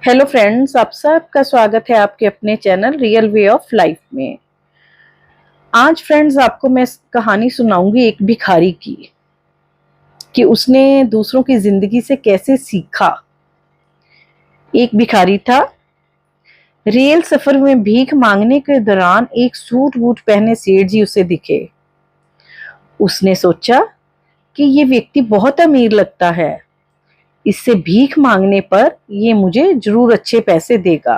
Hello friends, आप सबका स्वागत है आपके अपने channel real way of life में। आज फ्रेंड्स आपको मैं कहानी सुनाऊंगी एक भिखारी की कि उसने दूसरों की जिंदगी से कैसे सीखा। एक भिखारी था। रेल सफर में भीख मांगने के दौरान एक सूट बूट पहने सेठ जी उसे दिखे। उसने सोचा कि ये व्यक्ति बहुत अमीर लगता है, इससे भीख मांगने पर ये मुझे जरूर अच्छे पैसे देगा।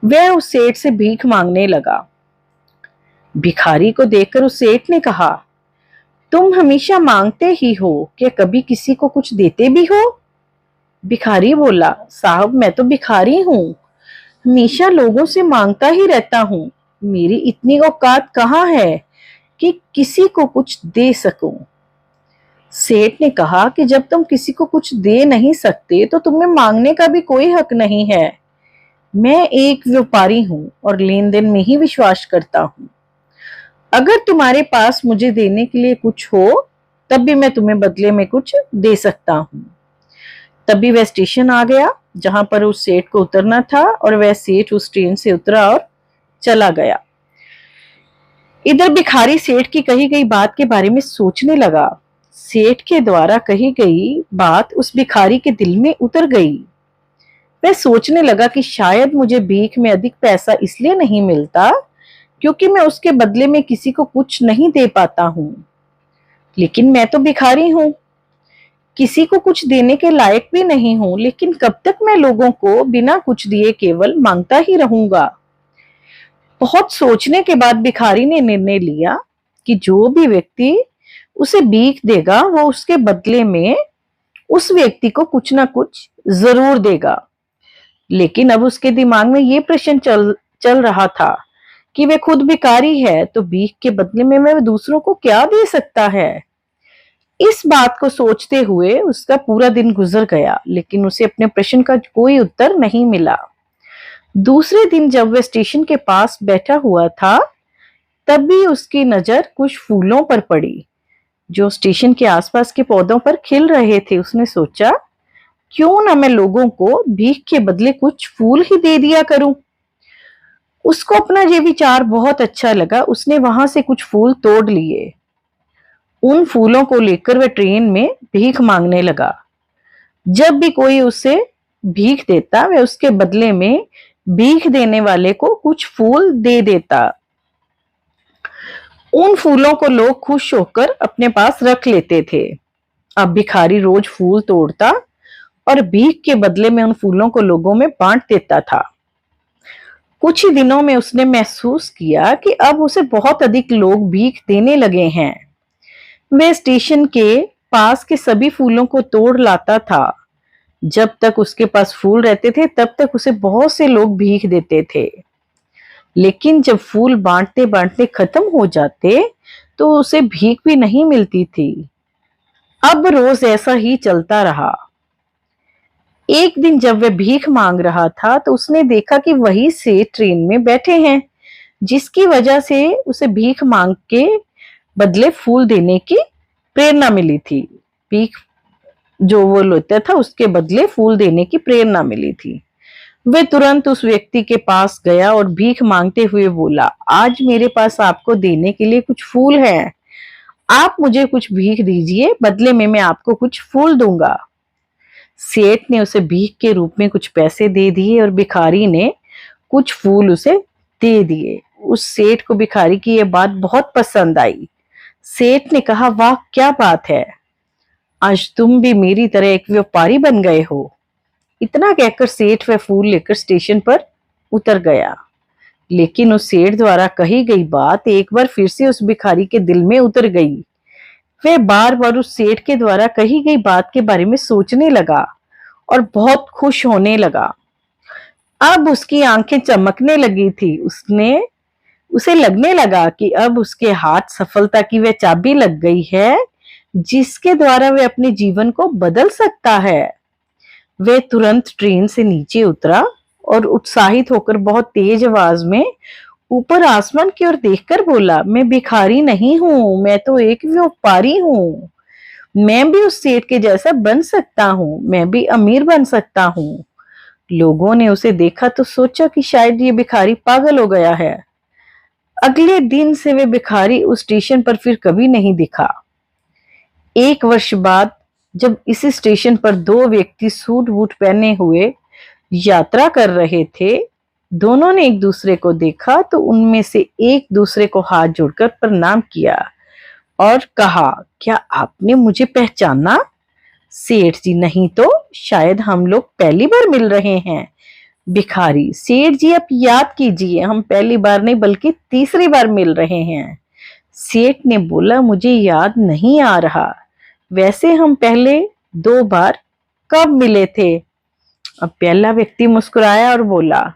वह उस सेठ से भीख मांगने लगा। भिखारी को देखकर उस सेठ ने कहा, तुम हमेशा मांगते ही हो, क्या कभी किसी को कुछ देते भी हो? भिखारी बोला, साहब मैं तो भिखारी हूँ, हमेशा लोगों से मांगता ही रहता हूँ। मेरी इतनी औकात कहाँ है कि किसी को कुछ दे सकूं। सेठ ने कहा कि जब तुम किसी को कुछ दे नहीं सकते तो तुम्हें मांगने का भी कोई हक नहीं है। मैं एक व्यापारी हूँ और लेन देन में ही विश्वास करता हूँ। अगर तुम्हारे पास मुझे देने के लिए कुछ हो तब भी मैं तुम्हें बदले में कुछ दे सकता हूँ। तभी वह स्टेशन आ गया जहां पर उस सेठ को उतरना था और वह सेठ उस ट्रेन से उतरा और चला गया। इधर भिखारी सेठ की कही गई बात के बारे में सोचने लगा। सेठ के द्वारा कही गई बात उस भिखारी के दिल में उतर गई। वह सोचने लगा कि शायद मुझे भीख में अधिक पैसा इसलिए नहीं मिलता क्योंकि मैं उसके बदले में किसी को कुछ नहीं दे पाता हूँ। लेकिन मैं तो भिखारी हूँ, किसी को कुछ देने के लायक भी नहीं हूँ, लेकिन कब तक मैं लोगों को बिना कुछ दिए केवल मांगता ही रहूंगा। बहुत सोचने के बाद भिखारी ने निर्णय लिया कि जो भी व्यक्ति उसे भीख देगा वो उसके बदले में उस व्यक्ति को कुछ ना कुछ जरूर देगा। लेकिन अब उसके दिमाग में ये प्रश्न चल रहा था कि वह खुद भिखारी है तो भीख के बदले में वह दूसरों को क्या दे सकता है। इस बात को सोचते हुए उसका पूरा दिन गुजर गया, लेकिन उसे अपने प्रश्न का कोई उत्तर नहीं मिला। दूसरे दिन जब वह स्टेशन के पास बैठा हुआ था तभी उसकी नजर कुछ फूलों पर पड़ी जो स्टेशन के आसपास के पौधों पर खिल रहे थे। उसने सोचा, क्यों ना मैं लोगों को भीख के बदले कुछ फूल ही दे दिया करूं। उसको अपना ये विचार बहुत अच्छा लगा। उसने वहां से कुछ फूल तोड़ लिए। उन फूलों को लेकर वह ट्रेन में भीख मांगने लगा। जब भी कोई उसे भीख देता वह उसके बदले में भीख देने वाले को कुछ फूल दे देता। उन फूलों को लोग खुश होकर अपने पास रख लेते थे। अब भिखारी रोज फूल तोड़ता और भीख के बदले में उन फूलों को लोगों में बांट देता था। कुछ ही दिनों में उसने महसूस किया कि अब उसे बहुत अधिक लोग भीख देने लगे हैं। वह स्टेशन के पास के सभी फूलों को तोड़ लाता था। जब तक उसके पास फूल रहते थे तब तक उसे बहुत से लोग भीख देते थे, लेकिन जब फूल बांटते बांटते खत्म हो जाते तो उसे भीख भी नहीं मिलती थी। अब रोज ऐसा ही चलता रहा। एक दिन जब वह भीख मांग रहा था तो उसने देखा कि वही से ट्रेन में बैठे हैं, जिसकी वजह से उसे भीख मांग के बदले फूल देने की प्रेरणा मिली थी। भीख जो वो लेता था उसके बदले फूल देने की प्रेरणा मिली थी। वह तुरंत उस व्यक्ति के पास गया और भीख मांगते हुए बोला, आज मेरे पास आपको देने के लिए कुछ फूल हैं, आप मुझे कुछ भीख दीजिए, बदले में मैं आपको कुछ फूल दूंगा। सेठ ने उसे भीख के रूप में कुछ पैसे दे दिए और भिखारी ने कुछ फूल उसे दे दिए। उस सेठ को भिखारी की यह बात बहुत पसंद आई। सेठ ने कहा, वाह क्या बात है, आज तुम भी मेरी तरह एक व्यापारी बन गए हो। इतना कहकर सेठ वह फूल लेकर स्टेशन पर उतर गया। लेकिन उस सेठ द्वारा कही गई बात एक बार फिर से उस भिखारी के दिल में उतर गई। वह बार बार उस सेठ के द्वारा कही गई बात के बारे में सोचने लगा और बहुत खुश होने लगा। अब उसकी आंखें चमकने लगी थी। उसे लगने लगा कि अब उसके हाथ सफलता की वह चाबी लग गई है जिसके द्वारा वह अपने जीवन को बदल सकता है। वह तुरंत ट्रेन से नीचे उतरा और उत्साहित होकर बहुत तेज आवाज में ऊपर आसमान की ओर देखकर बोला, मैं भिखारी नहीं हूं, मैं तो एक व्यापारी हूं। मैं भी उस सेठ के जैसा बन सकता हूँ, मैं भी अमीर बन सकता हूँ। लोगों ने उसे देखा तो सोचा कि शायद ये भिखारी पागल हो गया है। अगले दिन से वे भिखारी उस स्टेशन पर फिर कभी नहीं दिखा। 1 वर्ष बाद जब इसी स्टेशन पर दो व्यक्ति सूट बूट पहने हुए यात्रा कर रहे थे, दोनों ने एक दूसरे को देखा तो उनमें से एक दूसरे को हाथ जोड़कर प्रणाम किया और कहा, क्या आपने मुझे पहचाना? सेठ जी, नहीं तो शायद हम लोग पहली बार मिल रहे हैं। भिखारी, सेठ जी आप याद कीजिए, हम पहली बार नहीं बल्कि तीसरी बार मिल रहे हैं। सेठ ने बोला, मुझे याद नहीं आ रहा, वैसे हम पहले 2 बार कब मिले थे? अब पहला व्यक्ति मुस्कुराया और बोला,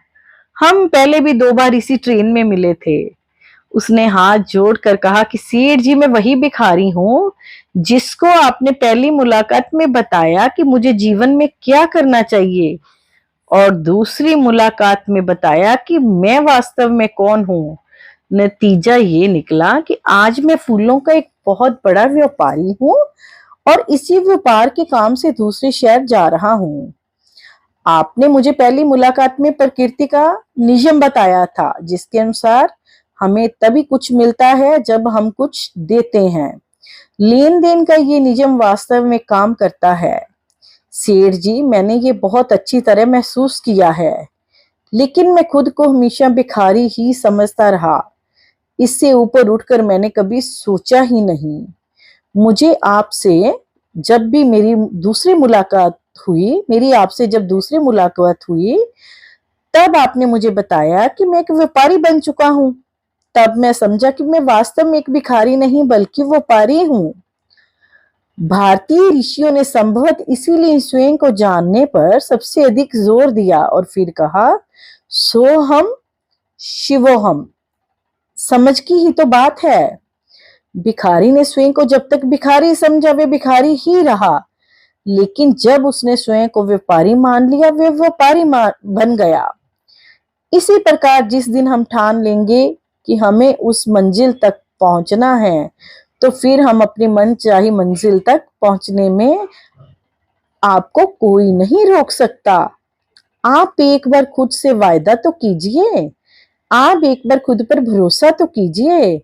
हम पहले भी 2 बार इसी ट्रेन में मिले थे। उसने हाथ जोड़कर कहा कि सेठ जी, मैं वही भिखारी हूं जिसको आपने पहली मुलाकात में बताया कि मुझे जीवन में क्या करना चाहिए और दूसरी मुलाकात में बताया कि मैं वास्तव में कौन हूं। नतीजा ये निकला कि आज मैं फूलों का एक बहुत बड़ा व्यापारी हूं और इसी व्यापार के काम से दूसरे शहर जा रहा हूं। आपने मुझे पहली मुलाकात में प्रकृति का नियम बताया था, जिसके अनुसार हमें तभी कुछ मिलता है जब हम कुछ देते हैं। लेन देन का ये नियम वास्तव में काम करता है। सेठ जी, मैंने ये बहुत अच्छी तरह महसूस किया है, लेकिन मैं खुद को हमेशा भिखारी ही समझता रहा। इससे ऊपर उठकर मैंने कभी सोचा ही नहीं। मुझे आपसे जब भी मेरी आपसे जब दूसरी मुलाकात हुई, तब आपने मुझे बताया कि मैं एक व्यापारी बन चुका हूं। तब मैं समझा कि मैं वास्तव में एक भिखारी नहीं बल्कि व्यापारी हूं। भारतीय ऋषियों ने संभवत इसीलिए स्वयं को जानने पर सबसे अधिक जोर दिया और फिर कहा, सोहम शिवोहम। समझ की ही तो बात है। भिखारी ने स्वयं को जब तक भिखारी समझा वे भिखारी ही रहा, लेकिन जब उसने स्वयं को व्यापारी मान लिया वे व्यापारी बन गया। इसी प्रकार जिस दिन हम ठान लेंगे कि हमें उस मंजिल तक पहुंचना है, तो फिर हम अपनी मनचाही मंजिल तक पहुंचने में आपको कोई नहीं रोक सकता। आप एक बार खुद से वायदा तो कीजिए, आप एक बार खुद पर भरोसा तो कीजिए।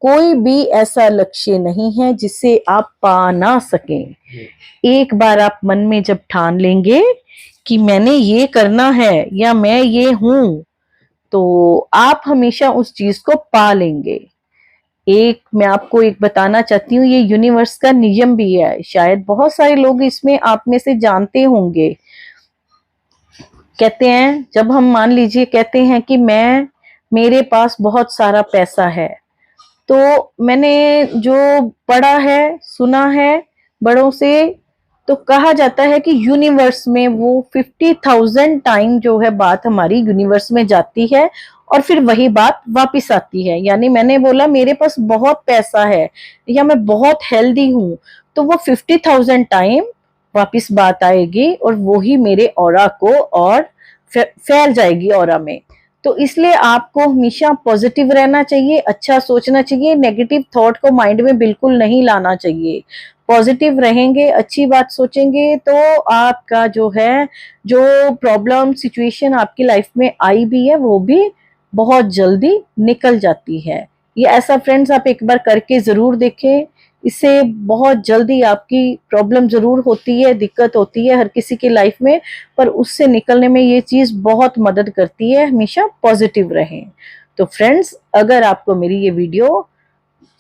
कोई भी ऐसा लक्ष्य नहीं है जिसे आप पा ना सकें। एक बार आप मन में जब ठान लेंगे कि मैंने ये करना है या मैं ये हूं, तो आप हमेशा उस चीज को पा लेंगे। मैं आपको एक बताना चाहती हूँ, ये यूनिवर्स का नियम भी है, शायद बहुत सारे लोग इसमें आप में से जानते होंगे। कहते हैं, जब हम मान लीजिए कहते हैं कि मेरे पास बहुत सारा पैसा है, तो मैंने जो पढ़ा है सुना है बड़ों से, तो कहा जाता है कि यूनिवर्स में वो 50,000 टाइम जो है बात हमारी यूनिवर्स में जाती है और फिर वही बात वापस आती है। यानी मैंने बोला मेरे पास बहुत पैसा है या मैं बहुत हेल्दी हूं, तो वो 50,000 टाइम वापस बात आएगी और वो ही मेरे ऑरा को और फैल जाएगी ऑरा में। तो इसलिए आपको हमेशा पॉजिटिव रहना चाहिए, अच्छा सोचना चाहिए, नेगेटिव थॉट को माइंड में बिल्कुल नहीं लाना चाहिए। पॉजिटिव रहेंगे, अच्छी बात सोचेंगे, तो आपका जो प्रॉब्लम सिचुएशन आपकी लाइफ में आई भी है वो भी बहुत जल्दी निकल जाती है। ये ऐसा फ्रेंड्स आप एक बार करके जरूर देखें, इससे बहुत जल्दी आपकी प्रॉब्लम जरूर होती है, दिक्कत होती है हर किसी की लाइफ में, पर उससे निकलने में ये चीज बहुत मदद करती है। हमेशा पॉजिटिव रहें। तो फ्रेंड्स, अगर आपको मेरी ये वीडियो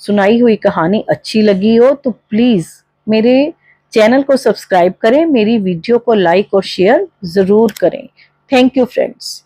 सुनाई हुई कहानी अच्छी लगी हो तो प्लीज मेरे चैनल को सब्सक्राइब करें, मेरी वीडियो को लाइक और शेयर जरूर करें। Thank you friends.